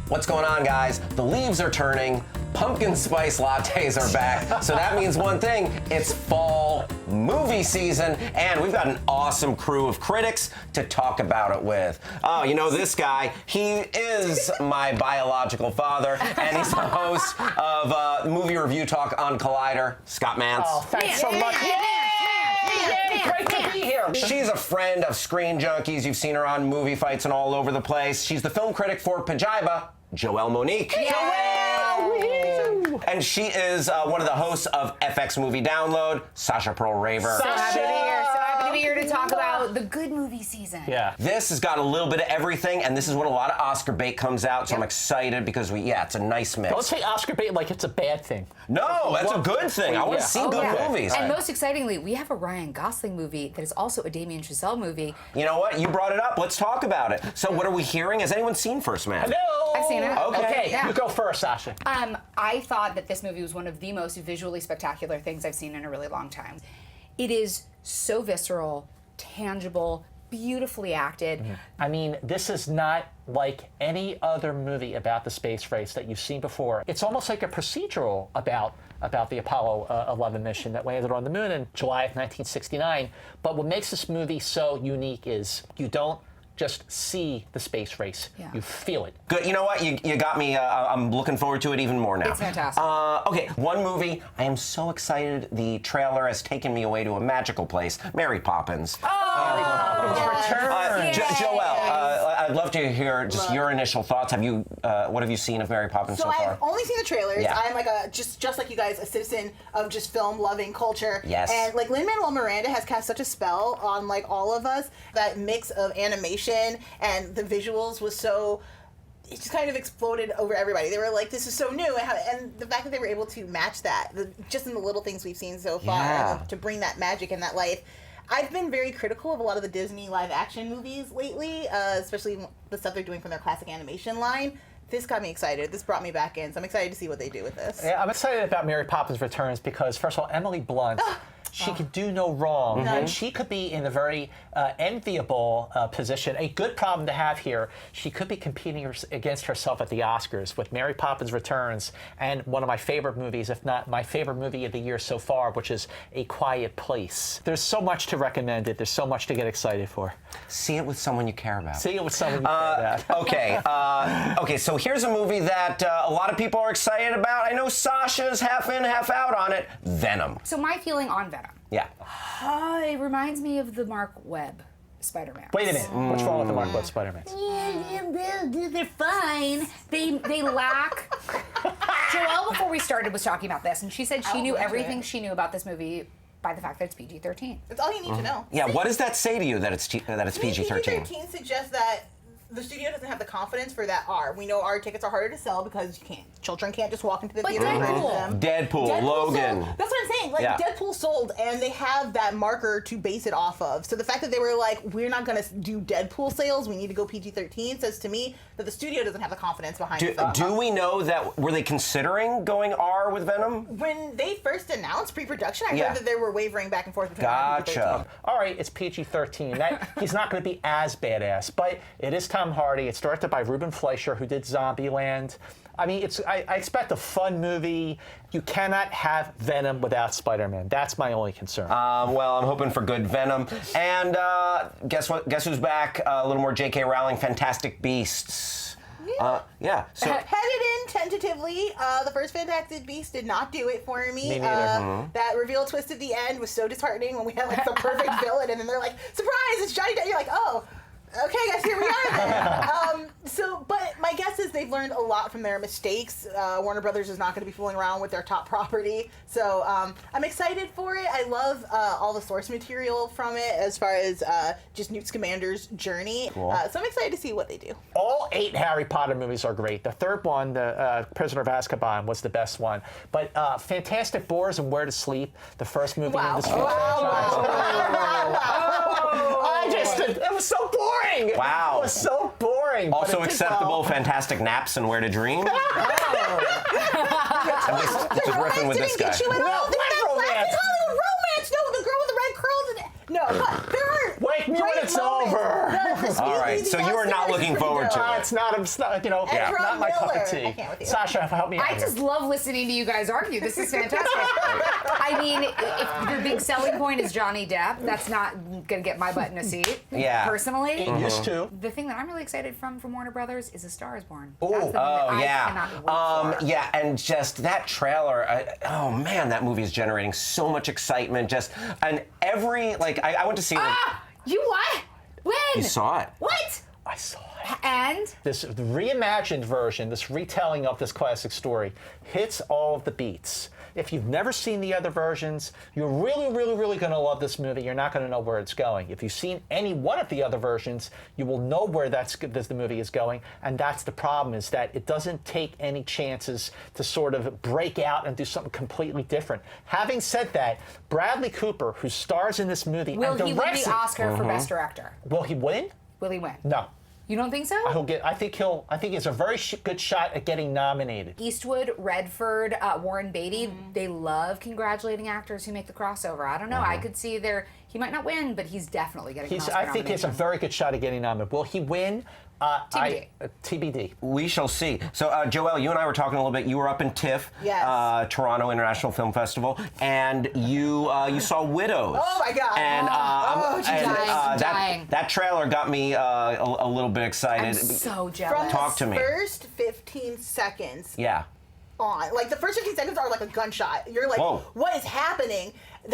What's going on, guys? The leaves are turning. Pumpkin spice lattes are back. So that means one thing, it's fall movie season, and we've got an awesome crew of critics to talk about it with. Oh, you know this guy, he is my biological father, and he's the host of Movie Review Talk on Collider, Scott Mantz. Oh, thanks so much. Great to be here. She's a friend of Screen Junkies. You've seen her on movie fights and all over the place. She's the film critic for Pajiba, Joelle Monique. Joelle! And she is one of the hosts of FX Movie Download, Sasha Perl-Raver. So happy to be here. So happy to be here to talk about the good movie season. Yeah. This has got a little bit of everything, and this is when a lot of Oscar bait comes out, so I'm excited because it's a nice mix. Don't say Oscar bait like it's a bad thing. No, that's a good thing. I want to see good movies. And most excitingly, we have a Ryan Gosling movie that is also a Damien Chazelle movie. You know what? You brought it up. Let's talk about it. So what are we hearing? Has anyone seen First Man? No. I've seen it. Okay. Yeah. You go first, Sasha. I thought that this movie was one of the most visually spectacular things I've seen in a really long time. It is so visceral, tangible, beautifully acted. I mean, this is not like any other movie about the space race that you've seen before. It's almost like a procedural about the Apollo 11 mission that landed on the moon in July of 1969. But what makes this movie so unique is you don't just see the space race. Yeah. You feel it. Good. You know what? You got me. I'm looking forward to it even more now. It's fantastic. Okay, one movie. I am so excited. The trailer has taken me away to a magical place. Mary Poppins. Joelle, I'd love to hear just your initial thoughts. Have you? What have you seen of Mary Poppins so far? I've only seen the trailers. Yeah. I'm like just like you guys, a citizen of just film loving culture. Yes. And like Lin-Manuel Miranda has cast such a spell on like all of us. That mix of animation and the visuals was so. It just kind of exploded over everybody. They were like, "This is so new," and the fact that they were able to match that, just in the little things we've seen so far, and to bring that magic and that life. I've been very critical of a lot of the Disney live-action movies lately, especially the stuff they're doing from their classic animation line. This got me excited. This brought me back in, so I'm excited to see what they do with this. Yeah, I'm excited about Mary Poppins Returns because, first of all, Emily Blunt, she could do no wrong, and she could be in a very enviable position. A good problem to have here, she could be competing against herself at the Oscars with Mary Poppins Returns and one of my favorite movies, if not my favorite movie of the year so far, which is A Quiet Place. There's so much to recommend it. There's so much to get excited for. See it with someone you care about. See it with someone you care about. Okay. Okay, so here's a movie that a lot of people are excited about. I know Sasha's half in, half out on it. Venom. So my feeling on Venom. Yeah. It reminds me of the Mark Webb Spider-Man. Wait a minute. What's wrong with the Mark Webb Spider-Man? They're fine. They lack. Joelle, before we started, was talking about this, and she said she knew everything she knew about this movie by the fact that it's PG-13. That's all you need to know. Yeah, what does that say to you that it's PG-13? PG-13 suggests that the studio doesn't have the confidence for that R. We know R tickets are harder to sell because children can't just walk into the theater and purchase them. Deadpool, Logan. Sold. That's what I'm saying. Like Deadpool sold, and they have that marker to base it off of. So the fact that they were like, we're not going to do Deadpool sales, we need to go PG-13, says to me that the studio doesn't have the confidence behind it. Do we know that, were they considering going R with Venom? When they first announced pre-production, I heard that they were wavering back and forth between Gotcha. All right, it's PG-13. He's not going to be as badass, but it is Tom Hardy. It's directed by Ruben Fleischer, who did Zombieland. I mean, I expect a fun movie. You cannot have Venom without Spider-Man. That's my only concern. Well, I'm hoping for good Venom. And guess what? Guess who's back? A little more J.K. Rowling, Fantastic Beasts. Yeah. So headed in tentatively. The first Fantastic Beast did not do it for me. Me neither. That reveal twist at the end was so disheartening when we had like the perfect villain, and then they're like, "Surprise! It's Johnny Depp." You're like, "Oh." Okay, I guess here we are then. But my guess is they've learned a lot from their mistakes. Warner Brothers is not going to be fooling around with their top property. So I'm excited for it. I love all the source material from it as far as just Newt Scamander's journey. Cool. So I'm excited to see what they do. All 8 Harry Potter movies are great. The third one, the Prisoner of Azkaban, was the best one. But Fantastic Fours and Where to Sleep, the first movie in this franchise. It was so boring. Wow. It was so boring. Also acceptable, Fantastic Naps and Where to Dream. I'm just riffing with this guy. Hollywood romance. No, the girl with the red curls. No, but there are. Wake me when it's over. All right, so you are not looking forward to it. It's not, not my cup of tea. I can't with you. Sasha, help me out I here. just love listening to you guys argue. This is fantastic. I mean, if your big selling point is Johnny Depp, that's not going to get my butt in a seat. Yeah. Personally. It used to. The thing that I'm really excited from Warner Brothers is A Star is Born. Ooh. That's the thing that I cannot wait for. Yeah, and just that trailer, oh man, that movie is generating so much excitement. And every, I went to see it. You what? When? You saw it. What? I saw it. And? This reimagined version, this retelling of this classic story, hits all of the beats. If you've never seen the other versions, you're really, really, really going to love this movie. You're not going to know where it's going. If you've seen any one of the other versions, you will know where the movie is going. And that's the problem, is that it doesn't take any chances to sort of break out and do something completely different. Having said that, Bradley Cooper, who stars in this movie Will and he win directs the it, Oscar for Best Director? will he win? Will he win? No. You don't think so? I think he has a very good shot at getting nominated. Eastwood, Redford, Warren Beatty, they love congratulating actors who make the crossover. I don't know. I could see he might not win, but he's definitely getting an Oscar I think he has a nomination. very good shot at getting nominated. Will he win? TBD. TBD. We shall see. So, Joelle, you and I were talking a little bit. You were up in TIFF, Yes. Toronto International Film Festival, and you saw Widows. Oh my God! And, dying. that trailer got me a little bit excited. I'm so jealous. From Talk to the me. first 15 seconds Yeah. on, the first 15 seconds are like a gunshot. You're like, Whoa. what is happening?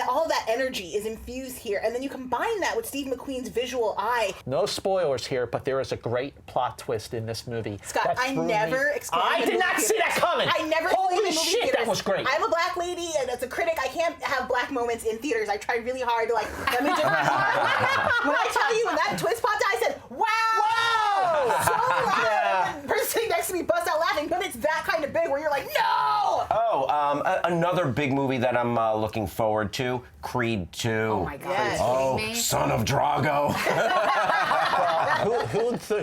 All that energy is infused here, and then you combine that with Steve McQueen's visual eye. No spoilers here, but there is a great plot twist in this movie. Scott, that I threw me- never explained I the did movie not see theaters. that coming. I never Holy explained the movie shit, theaters. that was great. I'm a black lady, and as a critic, I can't have black moments in theaters. I tried really hard to let me just. When I tell you, when that twist popped out, I said, "Wow!" Whoa! So loud. And the person sitting next to me bust out laughing, but it's that kind of big where you're like, "No!" Another big movie that I'm looking forward to, Creed 2. Oh my God, Yes. are you Oh, kidding me? son of Drago.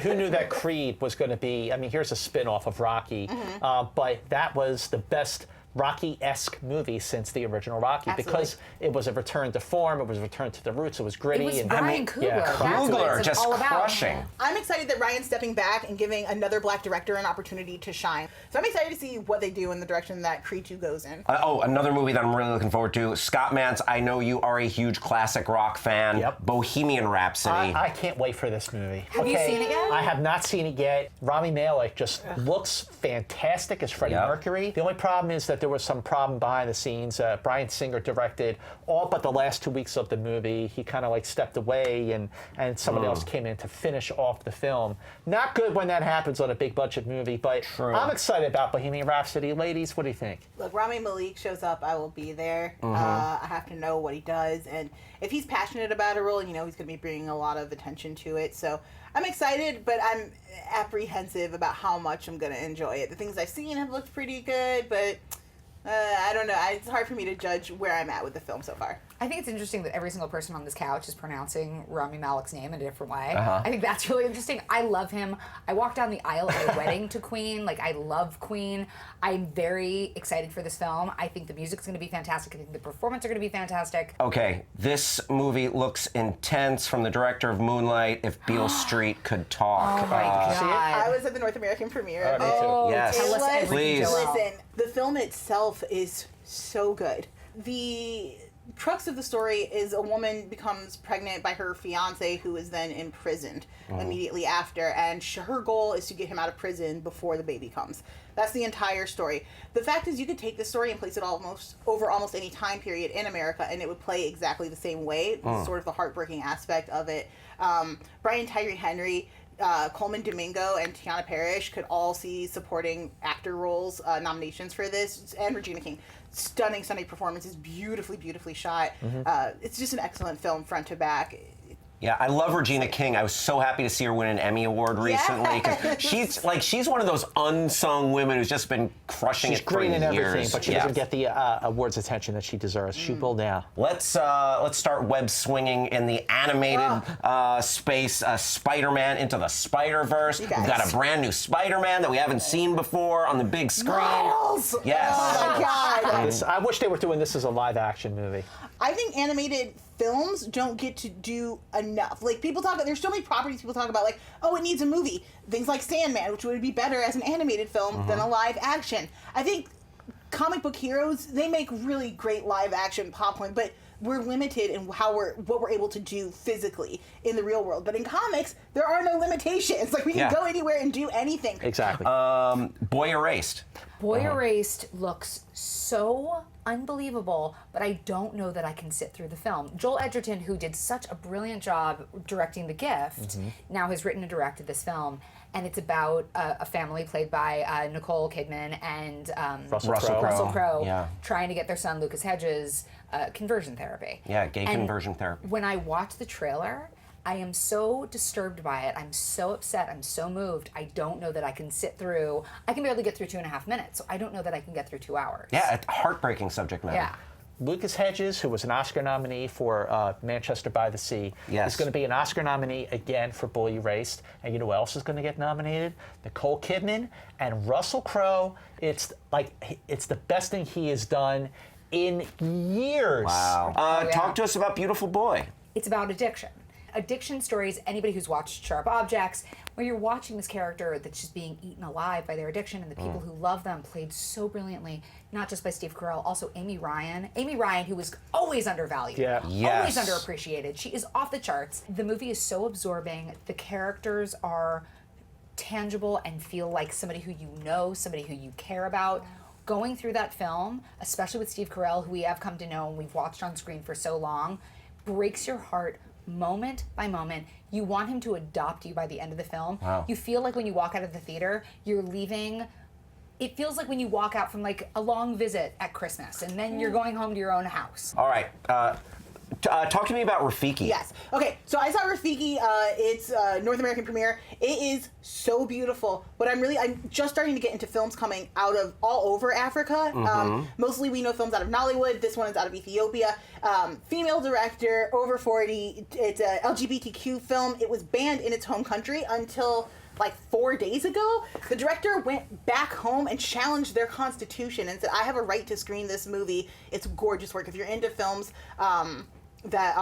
Who knew that Creed was going to be? I mean, here's a spin-off of Rocky, but that was the best Rocky-esque movie since the original Rocky. Absolutely. Because it was a return to form, it was a return to the roots, it was gritty. It was and Ryan Coogler. yeah, That's what Coogler it's just all about. crushing. I'm excited that Ryan's stepping back and giving another black director an opportunity to shine. So I'm excited to see what they do in the direction that Creed 2 goes in. Another movie that I'm really looking forward to, Scott Mantz. I know you are a huge classic rock fan. Yep. Bohemian Rhapsody. I can't wait for this movie. Have you seen it yet? I have not seen it yet. Rami Malek just looks fantastic as Freddie Yep. Mercury. The only problem is that there was some problem behind the scenes. Bryan Singer directed all but the last 2 weeks of the movie. He kind of stepped away, and someone else came in to finish off the film. Not good when that happens on a big budget movie, but True. I'm excited about Bohemian Rhapsody. Ladies, what do you think? Look, Rami Malek shows up, I will be there. I have to know what he does, and if he's passionate about a role, he's going to be bringing a lot of attention to it. So I'm excited, but I'm apprehensive about how much I'm going to enjoy it. The things I've seen have looked pretty good, but I don't know. It's hard for me to judge where I'm at with the film so far. I think it's interesting that every single person on this couch is pronouncing Rami Malek's name in a different way. I think that's really interesting. I love him. I walked down the aisle at a wedding to Queen. I love Queen. I'm very excited for this film. I think the music's going to be fantastic. I think the performances are going to be fantastic. Okay, this movie looks intense, from the director of Moonlight, If Beale Street Could Talk. Oh my God. see it? I was at the North American premiere. me too. Oh, Yes. tell us It was- everything, Please. Joelle. Listen, the film itself is so good. The crux of the story is a woman becomes pregnant by her fiance, who is then imprisoned immediately after, and her goal is to get him out of prison before the baby comes. That's the entire story. The fact is, you could take this story and place it over almost any time period in America, and it would play exactly the same way. Sort of the heartbreaking aspect of it. Brian Tyree Henry, Coleman Domingo, and Tiana Parrish could all see supporting actor roles nominations for this, and Regina King. Stunning performances, beautifully shot. It's just an excellent film, front to back. Yeah, I love Regina King. I was so happy to see her win an Emmy Award recently, because Yes. she's one of those unsung women who's just been crushing She's it for great in years. everything, but she Yeah. doesn't get the awards attention that she deserves. She will now. Let's start web swinging in the animated space. Spider-Man into the Spider-Verse. You We've guys. got a brand new Spider-Man that we haven't seen before on the big screen. Miles! Yes. Oh my God! I wish they were doing this as a live-action movie. I think animated films don't get to do enough. Like, people talk, there's so many properties people talk about, like, oh, it needs a movie. Things like Sandman, which would be better as an animated film than a live action. I think comic book heroes, they make really great live action popcorn, but we're limited in what we're able to do physically in the real world. But in comics, there are no limitations. Like, we can go anywhere and do anything. Exactly. Boy Erased. Boy Erased looks so unbelievable, but I don't know that I can sit through the film. Joel Edgerton, who did such a brilliant job directing The Gift, now has written and directed this film, and it's about a family played by Nicole Kidman and Russell Crowe trying to get their son Lucas Hedges conversion therapy. Yeah, gay conversion therapy. When I watched the trailer, I am so disturbed by it. I'm so upset. I'm so moved. I don't know that I can sit through. I can barely get through 2.5 minutes, so I don't know that I can get through 2 hours. Yeah, a heartbreaking subject matter. Yeah. Lucas Hedges, who was an Oscar nominee for Manchester by the Sea, is going to be an Oscar nominee again for Boy Erased. And you know who else is going to get nominated? Nicole Kidman and Russell Crowe. It's the best thing he has done in years. Wow. Talk to us about Beautiful Boy. It's about addiction. Addiction stories, anybody who's watched Sharp Objects, where you're watching this character that's just being eaten alive by their addiction, and the people who love them played so brilliantly, not just by Steve Carell, also Amy Ryan. Amy Ryan, who was always undervalued, always underappreciated. She is off the charts. The movie is so absorbing. The characters are tangible and feel like somebody who you know, somebody who you care about. Going through that film, especially with Steve Carell, who we have come to know and we've watched on screen for so long, breaks your heart moment by moment. You want him to adopt you by the end of the film. Wow. You feel like when you walk out of the theater, you're leaving. It feels like when you walk out from like a long visit at Christmas and then you're going home to your own house. All right. Talk to me about Rafiki. Yes. Okay, so I saw Rafiki. It's North American premiere. It is so beautiful. But I'm just starting to get into films coming out of all over Africa. Mostly we know films out of Nollywood. This one is out of Ethiopia. Female director, over 40. It's a LGBTQ film. It was banned in its home country until like 4 days ago. The director went back home and challenged their constitution and said, I have a right to screen this movie. It's gorgeous work. If you're into films that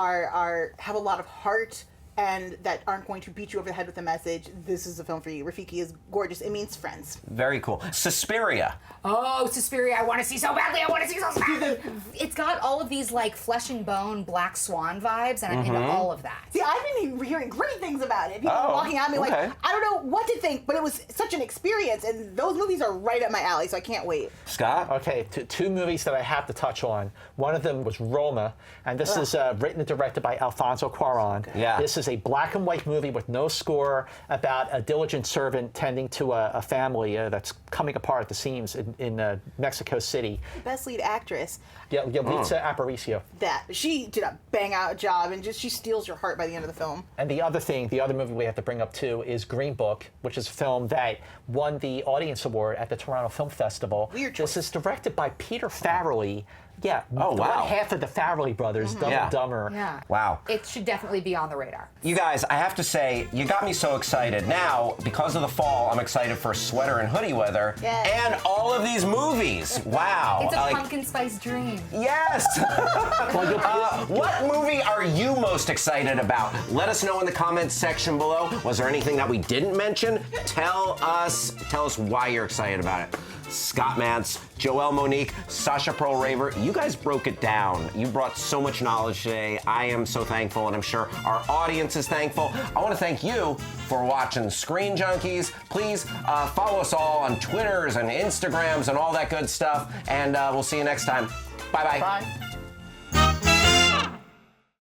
have a lot of heart and that aren't going to beat you over the head with a message, this is a film for you. Rafiki is gorgeous. It means friends. Very cool. Suspiria. Oh, Suspiria, I want to see so badly. I want to see so badly. It's got all of these like flesh and bone Black Swan vibes, and I'm into all of that. See, I've been hearing great things about it. People walking at me like, I don't know what to think, but it was such an experience, and those movies are right up my alley, so I can't wait. Scott? Okay, two movies that I have to touch on. One of them was Roma, and this is written and directed by Alfonso Cuarón. Yeah. This is a black and white movie with no score about a diligent servant tending to a family that's coming apart at the seams in Mexico City. Best lead actress. Yalitza Aparicio. That she did a bang out job, and she steals your heart by the end of the film. And the other movie we have to bring up too is Green Book, which is a film that won the Audience Award at the Toronto Film Festival. Weird choice. This is directed by Peter Farrelly. Yeah. Oh, wow. One half of the Farrelly brothers, Dumb and Dumber. Yeah. Wow. It should definitely be on the radar. You guys, I have to say, you got me so excited. Now, because of the fall, I'm excited for sweater and hoodie weather and all of these movies. Wow. It's a pumpkin spice dream. Yes! What movie are you most excited about? Let us know in the comments section below. Was there anything that we didn't mention? Tell us why you're excited about it. Scott Mantz, Joelle, Monique, Sasha Perl-Raver, you guys broke it down. You brought so much knowledge today. I am so thankful, and I'm sure our audience is thankful. I want to thank you for watching Screen Junkies. Please follow us all on Twitters and Instagrams and all that good stuff, and we'll see you next time. Bye-bye. Bye.